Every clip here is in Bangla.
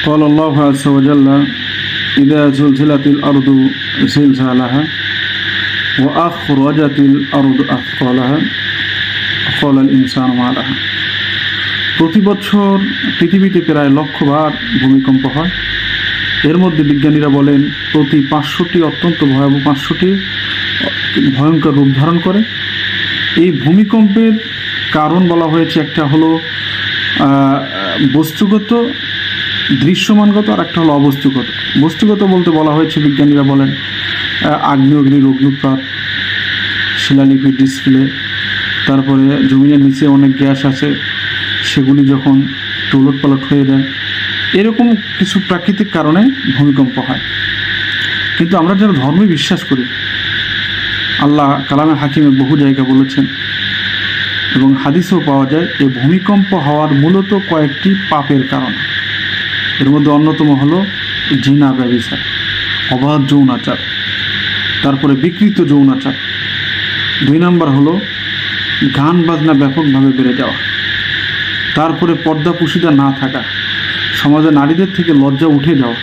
قال الله عز وجل إذا زلزلت الأرض زلزالها وأخرجت الأرض أثقالها قال الإنسان ما لها। প্রতি বছর পৃথিবীতে প্রায় লক্ষবার ভূমিকম্প হয়। এর মধ্যে বিজ্ঞানীরা বলেন প্রতি 500টি অত্যন্ত ভয়াবহ 500টি ভয়ঙ্কর রূপ ধারণ করে। এই ভূমিকম্পের কারণ বলা হয়েছে, একটা হলো বস্তুগত দৃশ্যমানগত, আর একটা হলো অবস্তুগত। বস্তুগত বলতে বলা হয়েছে, বিজ্ঞানীরা বলেন আগ্নেয়গিরির অগ্নুৎপাত, শিলালিপির ডিসপ্লে, তারপরে জমিনের নিচে অনেক গ্যাস আছে সেগুলি যখন উলটপালট হয়ে যায়, এরকম কিছু প্রাকৃতিক কারণে ভূমিকম্প হয়। কিন্তু আমরা যারা ধর্মে বিশ্বাস করি, আল্লাহ কালামে হাকিমে বহু জায়গায় বলেছেন এবং হাদিসেও পাওয়া যায় এই ভূমিকম্প হওয়ার মূলত কয়েকটি পাপের কারণ। এর মধ্যে অন্যতম হলো জিনা, ব্যভিচার, অবাধ যৌনাচার, তারপরে বিকৃত যৌনাচার। 2 নম্বর হলো গান বাজনা ব্যাপকভাবে বেড়ে যাওয়া, তারপরে পর্দা পুশিদা না থাকা, সমাজে নারীদের থেকে লজ্জা উঠে যাওয়া,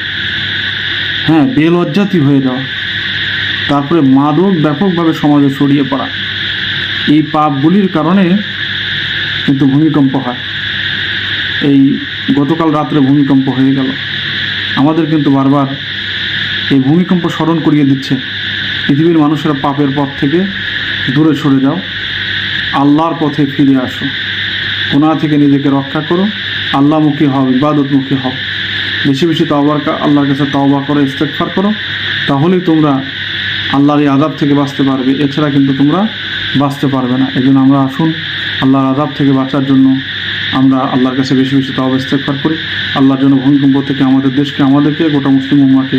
বেলজ্জাতি হয়ে যাওয়া, তারপরে মাদক ব্যাপকভাবে সমাজে ছড়িয়ে পড়া। এই পাপগুলির কারণে কিন্তু ভূমিকম্প হয়। এই গতকাল রাত্রে ভূমিকম্প হয়ে গেল, আমাদের কিন্তু বারবার এই ভূমিকম্প স্মরণ করিয়ে দিচ্ছে পৃথিবীর মানুষেরা পাপের পথ থেকে দূরে সরে যাও, আল্লাহর পথে ফিরে আসো, গুনাহ থেকে নিজেকে রক্ষা করো, আল্লাহমুখী হও, ইবাদতমুখী হও, বেশি বেশি আল্লাহর কাছে তওবা করো, ইস্তেগফার করো, তাহলেই তোমরা আল্লাহর এই আযাব থেকে বাঁচতে পারবে। এছাড়া কিন্তু তোমরা বাঁচতে পারবে না। এই জন্য আমরা আসুন আল্লাহর আযাব থেকে বাঁচার জন্য আমরা আল্লাহর কাছে বেশি বেশি তওবা ইস্তেগফার করি। আল্লাহর জন্য ভূমিকম্প থেকে আমাদের দেশকে, আমাদেরকে, গোটা মুসলিম উম্মাহকে